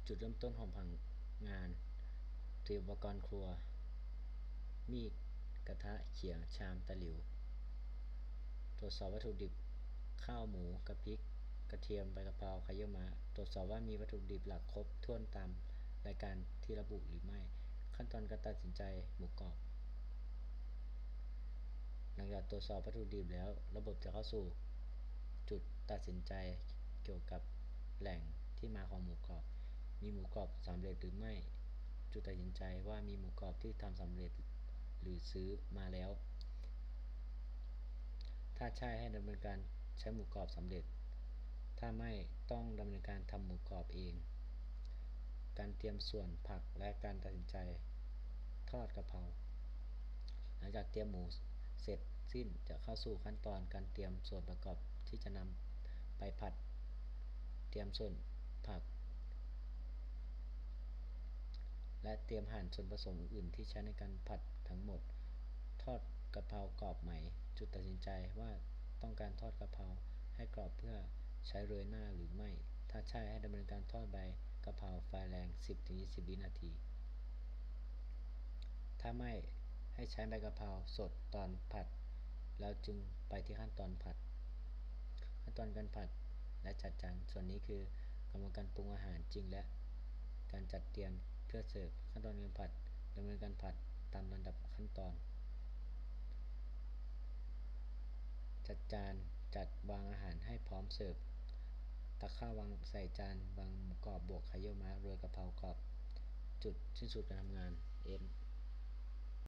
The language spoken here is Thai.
จุดเริ่มต้นของผังงานเตรียมอุปกรณ์ครัวมีดกระทะเขียงชามตะหลิวตรวจสอบวัตถุดิบข้าวหมูกระพริกกระเทียมใบกะเพราไข่เยี่ยวม้าตรวจสอบว่ามีวัตถุดิบหลักครบถ้วนตามรายการที่ระบุหรือไม่ขั้นตอนการตัดสินใจหมูกรอบหลังจากตรวจสอบวัตถุดิบแล้วระบบจะเข้าสู่จุดตัดสินใจเกี่ยวกับแหล่งที่มาของหมูกรอบมีหมูกรอบสำเร็จหรือไม่จุดตัดสินใจว่ามีหมูกรอบที่ทำสำเร็จหรือซื้อมาแล้วถ้าใช่ให้ดำเนินการใช้หมูกรอบสำเร็จถ้าไม่ต้องดำเนินการทำหมูกรอบเองการเตรียมส่วนผักและการตัดสินใจทอดกะเพราหลังจากเตรียมหมูเสร็จสิ้นจะเข้าสู่ขั้นตอนการเตรียมส่วนประกอบที่จะนำไปผัดเตรียมส่วนผักและเตรียมหั่นส่วนผสมอื่นๆที่ใช้ในการผัดทั้งหมดทอดกะเพรากรอบไหมจุดตัดสินใจว่าต้องการทอดกะเพราให้กรอบเพื่อใช้โรยหน้าหรือไม่ถ้าใช่ให้ดำเนินการทอดใบกะเพราไฟแรง 10-20 วินาทีถ้าไม่ให้ใช้ใบกะเพราสดตอนผัดแล้วจึงไปที่ขั้นตอนผัดขั้นตอนการผัดและจัดจานส่วนนี้คือกระบวนการปรุงอาหารจริงและการจัดเตรียมเพื่อเสิร์ฟขั้นตอนการผัดดำเนินการผัดตามลำดับขั้นตอนจัดจานจัดวางอาหารให้พร้อมเสิร์ฟตักข้าววางใส่จานวางหมูกรอบบวกไข่เยี่ยวม้าโรยกะเพรากรอบจุดสิ้นสุดการทำงานเอ็น